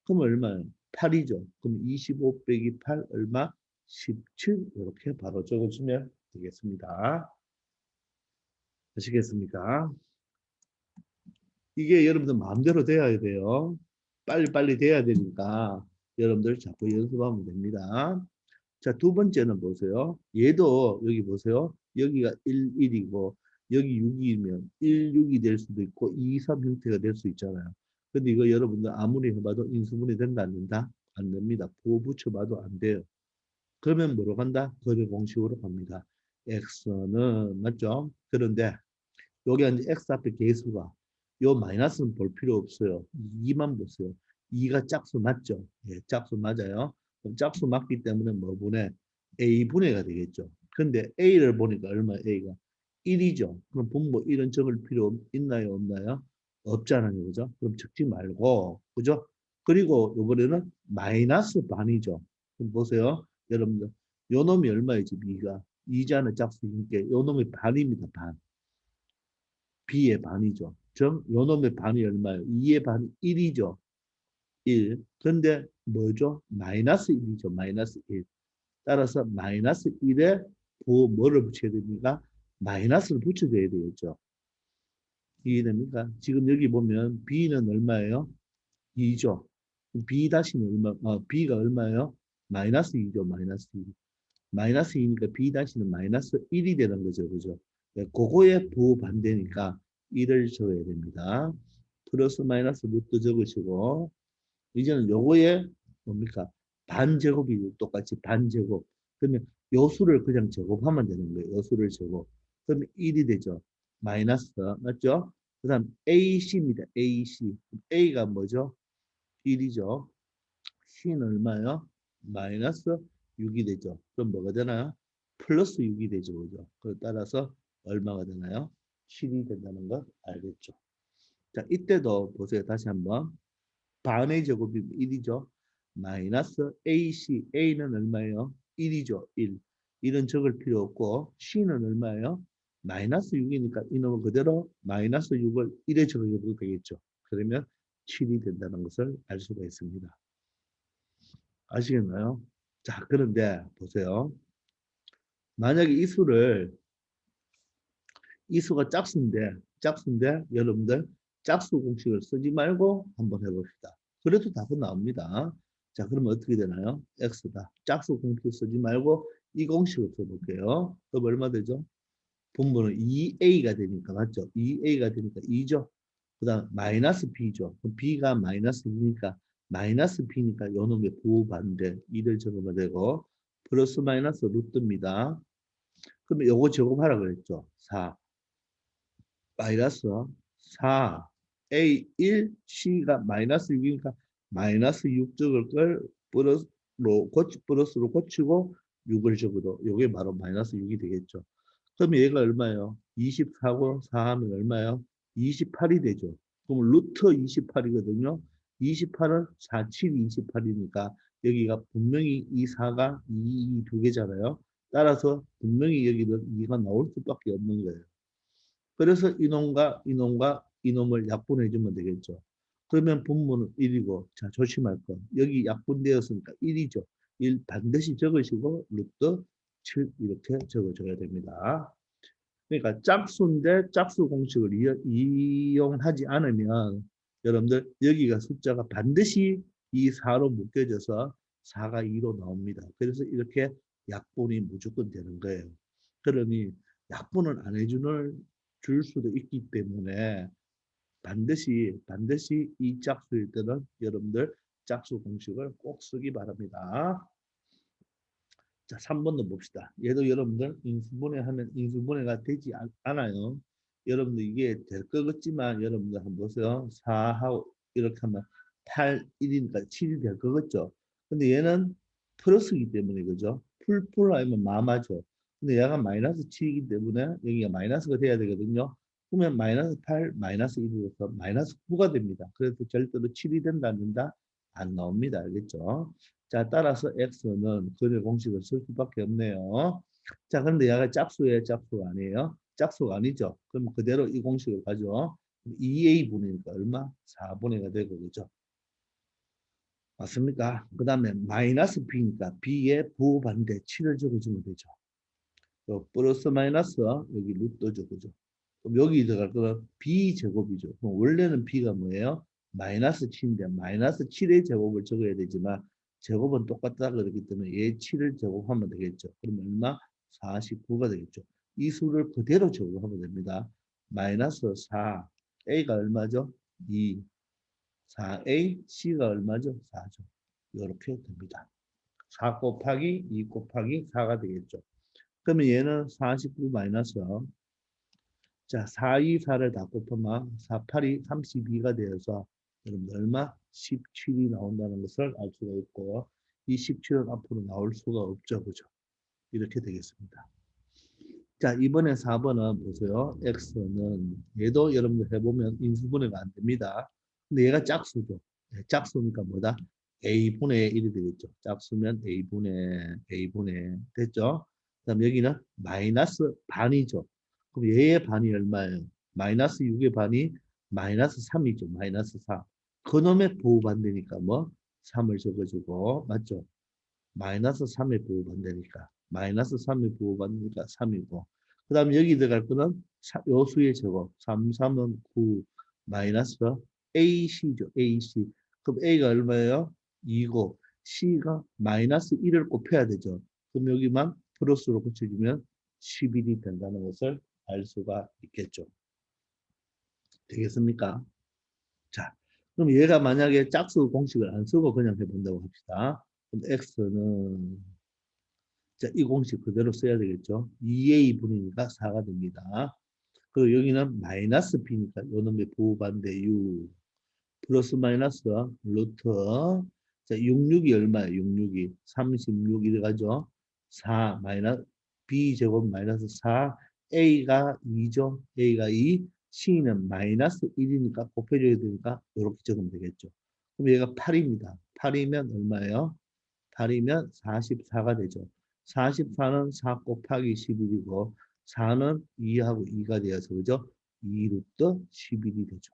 Speaker 1: 그럼 얼마예요? 8이죠. 그럼 25 빼기 8 얼마? 17 이렇게 바로 적어주면 되겠습니다. 아시겠습니까? 이게 여러분들 마음대로 돼야 돼요. 빨리빨리 돼야 되니까 여러분들 자꾸 연습하면 됩니다. 자, 두 번째는 보세요. 얘도 여기 보세요. 여기가 1, 1이고 여기 6이면 1, 6이 될 수도 있고 2, 3 형태가 될 수 있잖아요. 근데 이거 여러분들 아무리 해봐도 인수분해 된다 안 된다? 안 됩니다. 부호 붙여봐도 안 돼요. 그러면 뭐로 간다? 거래 공식으로 갑니다. x는 맞죠? 그런데 여기 이제 x 앞에 개수가 요 마이너스는 볼 필요 없어요. 2만 보세요. 2가 짝수 맞죠? 예, 짝수 맞아요. 그럼 짝수 맞기 때문에 뭐 분해? a 분해가 되겠죠. 근데 a를 보니까 얼마 a가 1이죠. 그럼 분모 1은 적을 필요 있나요? 없나요? 없잖아요. 그죠? 그럼 적지 말고 그죠? 그리고 이번에는 마이너스 반이죠. 그럼 보세요. 여러분들 요 놈이 얼마이지? b가 2자는 짝수니까 요 놈이 반입니다. 반. b의 반이죠. 즉, 요 놈의 반이 얼마예요? 2의 반이 1이죠. 1. 근데 뭐죠? 마이너스 1이죠. 마이너스 1. 따라서 마이너스 1에 뭐를 붙여야 됩니까? 마이너스를 붙여줘야 되겠죠. 이해됩니까? 지금 여기 보면 b는 얼마예요? 2죠. b 다시는 얼마? b가 얼마예요? 마이너스 2죠. 마이너스 2. 마이너스 2니까 b 다시는 마이너스 1이 되는 거죠. 그죠? 네, 그거의 부반대니까 1을 적어야 됩니다. 플러스 마이너스 루트 적으시고 이제는 요거에 뭡니까? 반제곱이 똑같이 반제곱. 그러면 요수를 그냥 제곱하면 되는 거예요. 요수를 제곱. 그러면 1이 되죠. 마이너스 맞죠? 그 다음 AC입니다. AC. A가 뭐죠? 1이죠. C는 얼마요? 마이너스 6이 되죠. 그럼 뭐가 되나요? 플러스 6이 되죠. 그죠? 그에 따라서 얼마가 되나요? 7이 된다는 거 알겠죠? 자, 이때도 보세요. 다시 한번. 반의 제곱이 1이죠. 마이너스 AC, A는 얼마예요? 1이죠. 1. 1은 적을 필요 없고 C는 얼마예요? 마이너스 6이니까 이놈은 그대로 마이너스 6을 1에 적어도 되겠죠. 그러면 7이 된다는 것을 알 수가 있습니다. 아시겠나요? 자, 그런데 보세요. 만약에 이 수가 짝수인데 여러분들 짝수 공식을 쓰지 말고 한번 해봅시다. 그래도 답은 나옵니다. 자, 그러면 어떻게 되나요? x다. 짝수 공식 쓰지 말고 이 공식을 써볼게요. 그럼 얼마 되죠? 분모는 2a가 되니까 맞죠? 2a가 되니까 2죠. 그 다음 마이너스 b죠. 그럼 b가 마이너스 2니까 마이너스 b니까 요놈의 부반대 2를 적으면 되고 플러스 마이너스 루트입니다. 그러면 요거 적용하라 그랬죠. 4 마이너스 4 A 1 C가 마이너스 6이니까 마이너스 6 적을 걸 플러스로 고치고 6을 적어도 요게 바로 마이너스 6이 되겠죠. 그럼 얘가 얼마예요? 24고 4하면 얼마예요? 28이 되죠. 그럼 루트 28이거든요. 28은 4, 7, 28이니까 여기가 분명히 이 4가 2, 두 개잖아요. 따라서 분명히 여기는 2가 나올 수밖에 없는 거예요. 그래서 이놈과 이놈을 약분해 주면 되겠죠. 그러면 분모는 1이고 자 조심할 건 여기 약분되었으니까 1이죠. 1 반드시 적으시고 루트 7 이렇게 적어줘야 됩니다. 그러니까 짝수인데 짝수 공식을 이용하지 않으면 여러분들 여기가 숫자가 반드시 이 4로 묶여져서 4가 2로 나옵니다. 그래서 이렇게 약분이 무조건 되는 거예요. 그러니 약분을 안 해주는 줄 수도 있기 때문에 반드시 이 짝수일 때는 여러분들 짝수 공식을 꼭 쓰기 바랍니다. 자, 3번도 봅시다. 얘도 여러분들 인수분해 하면 인수분해가 되지 않아요. 여러분들 이게 될 것 같지만 여러분들 한번 보세요. 4하고 이렇게 하면 8, 1이니까 7이 될 것 같죠. 근데 얘는 플러스이기 때문에 그죠? 풀 아니면 마마죠. 근데 얘가 마이너스 7이기 때문에 여기가 마이너스가 돼야 되거든요. 그러면 마이너스 8, 마이너스 1이로서 마이너스 9가 됩니다. 그래서 절대로 7이 된다 안 된다? 안 나옵니다. 알겠죠? 자, 따라서 x는 근의 공식을 쓸 수밖에 없네요. 자, 그런데 얘가 짝수예요, 짝수가 아니에요? 짝수가 아니죠. 그럼 그대로 이 공식을 가죠. 2a분이니까 얼마? 4분의가 되고, 그죠? 맞습니까? 그 다음에 마이너스 b니까 b의 부반대 7을 적어주면 되죠. 또 플러스 마이너스 여기 루트죠, 그죠? 그럼 여기 들어갈 거는 b제곱이죠. 그럼 원래는 b가 뭐예요? 마이너스 7인데 마이너스 7의 제곱을 적어야 되지만 제곱은 똑같다 그러기 때문에 얘 7을 제곱하면 되겠죠. 그러면 얼마? 49가 되겠죠. 이 수를 그대로 제곱하면 됩니다. 마이너스 4, a가 얼마죠? 2, 4a, c가 얼마죠? 4죠. 이렇게 됩니다. 4 곱하기 2 곱하기 4가 되겠죠. 그러면 얘는 49 마이너스 자, 4, 2, 4를 다 곱하면 4, 8이 32가 되어서 여러분들 얼마? 17이 나온다는 것을 알 수가 있고 이 17은 앞으로 나올 수가 없죠. 그죠? 이렇게 되겠습니다. 자, 이번에 4번은 보세요. x는 얘도 여러분들 해보면 인수분해가 안 됩니다. 근데 얘가 짝수죠. 짝수니까 뭐다? a분의 1이 되겠죠. 짝수면 a분의 됐죠? 그다음 여기는 마이너스 반이죠. 그럼 얘의 반이 얼마예요? 마이너스 6의 반이 마이너스 3이죠. 마이너스 4. 그놈의 부호반대니까 뭐? 3을 적어주고 맞죠? 마이너스 3의 부호반대니까 마이너스 3의 부호반대니까 3이고 그 다음에 여기 들어갈 거는 요수의 제곱 3, 3은 9 마이너스 AC죠. AC 그럼 A가 얼마예요? 2고 C가 마이너스 1을 곱해야 되죠. 그럼 여기만 플러스로 고쳐주면 11이 된다는 것을 알 수가 있겠죠. 되겠습니까? 자, 그럼 얘가 만약에 짝수 공식을 안 쓰고 그냥 해본다고 합시다. 그럼 X는 자, 이 공식 그대로 써야 되겠죠. 2a분이니까 4가 됩니다. 그리고 여기는 마이너스 b니까 요놈의 부호반대 6 플러스 마이너스 루트 자, 66이 얼마예요? 66이 36이 들어가죠. 4 마이너스 b제곱 마이너스 4 a가 2죠. a가 2 c는 마이너스 1이니까 곱해줘야 되니까 이렇게 적으면 되겠죠. 그럼 얘가 8입니다. 8이면 얼마예요? 8이면 44가 되죠. 44는 4 곱하기 11이고 4는 2하고 2가 되어서 그죠? 2루트 11이 되죠.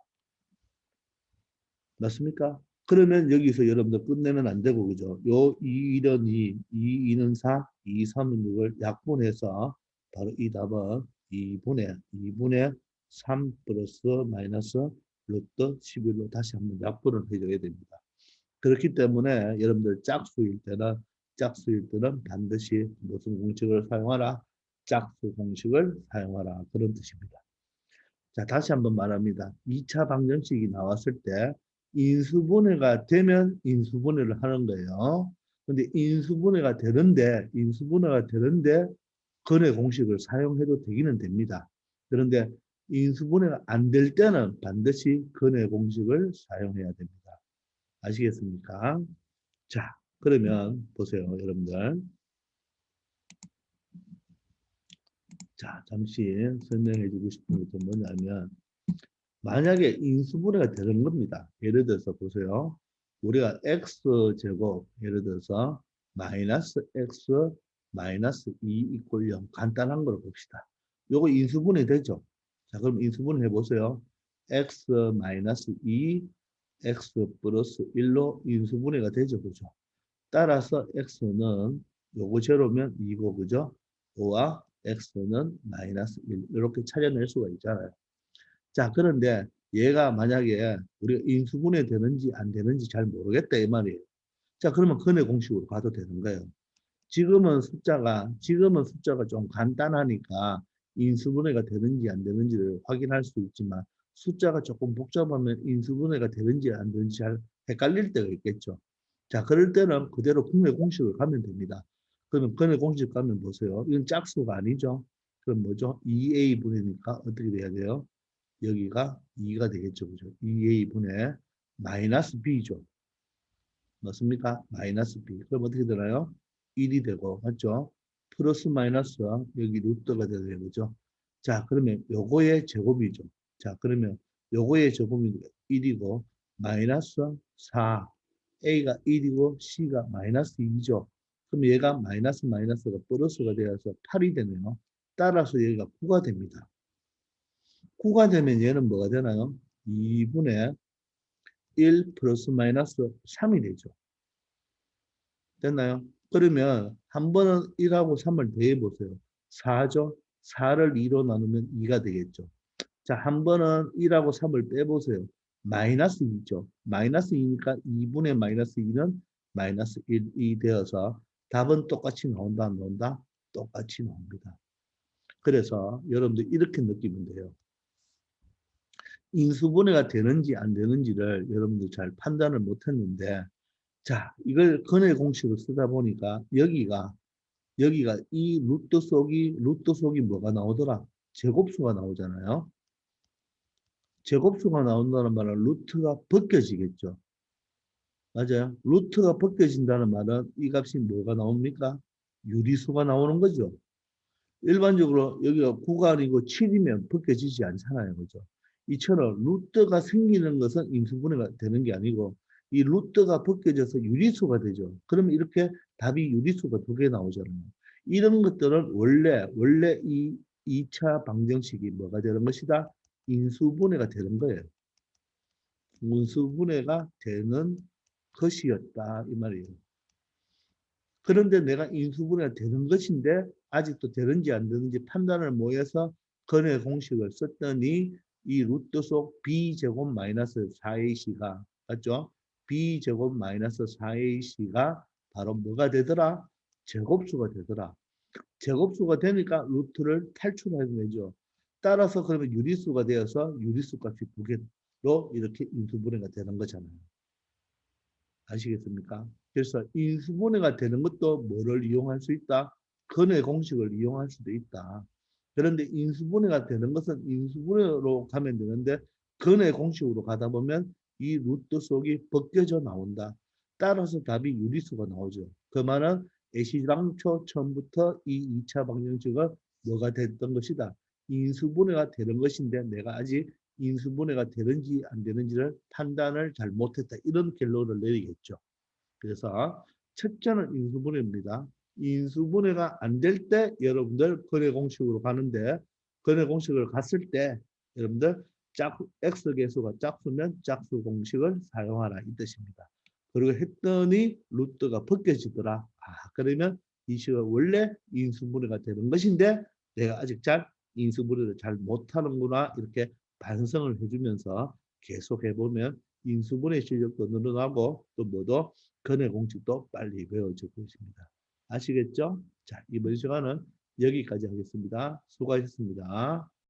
Speaker 1: 맞습니까? 그러면 여기서 여러분들 끝내면 안 되고, 그죠? 요 2, 1은 2, 2, 2는 4, 2, 3은 6을 약분해서 바로 이 답은 2분의 3 플러스 마이너스 루트 11로 다시 한번 약분을 해줘야 됩니다. 그렇기 때문에 여러분들 짝수일 때는 반드시 무슨 공식을 사용하라? 짝수 공식을 사용하라. 그런 뜻입니다. 자, 다시 한번 말합니다. 2차 방정식이 나왔을 때 인수분해가 되면 인수분해를 하는 거예요. 근데 인수분해가 되는데 근해 공식을 사용해도 되기는 됩니다. 그런데 인수분해가 안 될 때는 반드시 근해 공식을 사용해야 됩니다. 아시겠습니까? 자, 그러면 보세요, 여러분들. 자, 잠시 설명해 주고 싶은 것은 뭐냐면 만약에 인수분해가 되는 겁니다. 예를 들어서 보세요. 우리가 x제곱 예를 들어서 마이너스 x 마이너스 2 이꼴 0 간단한 걸 봅시다. 요거 인수분해 되죠? 자, 그럼 인수분해 해보세요. x 마이너스 2 x 플러스 1로 인수분해가 되죠. 그죠? 따라서 x는 요거 제로면 2고 그죠? 5와 x는 마이너스 1 이렇게 찾아낼 수가 있잖아요. 자, 그런데 얘가 만약에 우리가 인수분해 되는지 안 되는지 잘 모르겠다 이 말이에요. 자, 그러면 근해 공식으로 가도 되는 거예요. 지금은 숫자가 좀 간단하니까 인수분해가 되는지 안 되는지를 확인할 수 있지만 숫자가 조금 복잡하면 인수분해가 되는지 안 되는지 잘 헷갈릴 때가 있겠죠. 자, 그럴 때는 그대로 근해 공식을 가면 됩니다. 그러면 근해 공식 가면 보세요. 이건 짝수가 아니죠. 그럼 뭐죠? 2a분이니까 어떻게 돼야 돼요? 여기가 2가 되겠죠. 그죠? 2a분의 마이너스 b죠. 맞습니까? 마이너스 b. 그럼 어떻게 되나요? 1이 되고, 맞죠? 플러스 마이너스 여기 루트가 되는 거죠. 자, 그러면 요거의 제곱이죠. 자, 그러면 요거의 제곱이 1이고 마이너스 4. a가 1이고 c가 마이너스 2죠. 그럼 얘가 마이너스 마이너스가 플러스가 되어서 8이 되네요. 따라서 얘가 9가 됩니다. 9가 되면 얘는 뭐가 되나요? 2분의 1 플러스 마이너스 3이 되죠. 됐나요? 그러면 한 번은 1하고 3을 더해보세요. 4죠? 4를 2로 나누면 2가 되겠죠. 자, 한 번은 1하고 3을 빼보세요. 마이너스 2죠. 마이너스 2니까 2분의 마이너스 2는 마이너스 1이 되어서 답은 똑같이 나온다, 안 나온다? 똑같이 나옵니다. 그래서 여러분들 이렇게 느끼면 돼요. 인수분해가 되는지 안 되는지를 여러분들 잘 판단을 못했는데 자, 이걸 근해 공식으로 쓰다 보니까 여기가 이 루트 속이 뭐가 나오더라? 제곱수가 나오잖아요. 제곱수가 나온다는 말은 루트가 벗겨지겠죠. 맞아요. 루트가 벗겨진다는 말은 이 값이 뭐가 나옵니까? 유리수가 나오는 거죠. 일반적으로 여기가 9가 아니고 7이면 벗겨지지 않잖아요. 그죠? 이처럼 루트가 생기는 것은 인수분해가 되는 게 아니고 이 루트가 벗겨져서 유리수가 되죠. 그러면 이렇게 답이 유리수가 2개 나오잖아요. 이런 것들은 원래 이 2차 방정식이 뭐가 되는 것이다? 인수분해가 되는 거예요. 인수분해가 되는 것이었다 이 말이에요. 그런데 내가 인수분해가 되는 것인데 아직도 되는지 안 되는지 판단을 못해서 근해 공식을 썼더니 이 루트 속 b제곱 마이너스 4ac가 맞죠? b제곱 마이너스 4ac가 바로 뭐가 되더라? 제곱수가 되더라. 제곱수가 되니까 루트를 탈출해내죠. 따라서 그러면 유리수가 되어서 유리수 값이 2개로 이렇게 인수분해가 되는 거잖아요. 아시겠습니까? 그래서 인수분해가 되는 것도 뭐를 이용할 수 있다? 근해 공식을 이용할 수도 있다. 그런데 인수분해가 되는 것은 인수분해로 가면 되는데 근해 공식으로 가다 보면 이 루트 속이 벗겨져 나온다. 따라서 답이 유리수가 나오죠. 그 말은 애시당초 처음부터 이 2차 방정식은 뭐가 됐던 것이다. 인수분해가 되는 것인데 내가 아직 인수분해가 되는지 안 되는지를 판단을 잘 못했다. 이런 결론을 내리겠죠. 그래서 첫째는 인수분해입니다. 인수분해가 안 될 때 여러분들 근해 공식으로 가는데 근해 공식을 갔을 때 여러분들 x 계수가 짝수면 짝수 공식을 사용하라 이 뜻입니다. 그리고 했더니 루트가 벗겨지더라. 그러면 이 식은 원래 인수분해가 되는 것인데 내가 아직 잘 인수분해를 잘 못하는구나 이렇게 반성을 해주면서 계속 해보면 인수분해 실력도 늘어나고 또 뭐도 근해 공식도 빨리 배워질 것입니다. 아시겠죠? 자, 이번 시간은 여기까지 하겠습니다. 수고하셨습니다.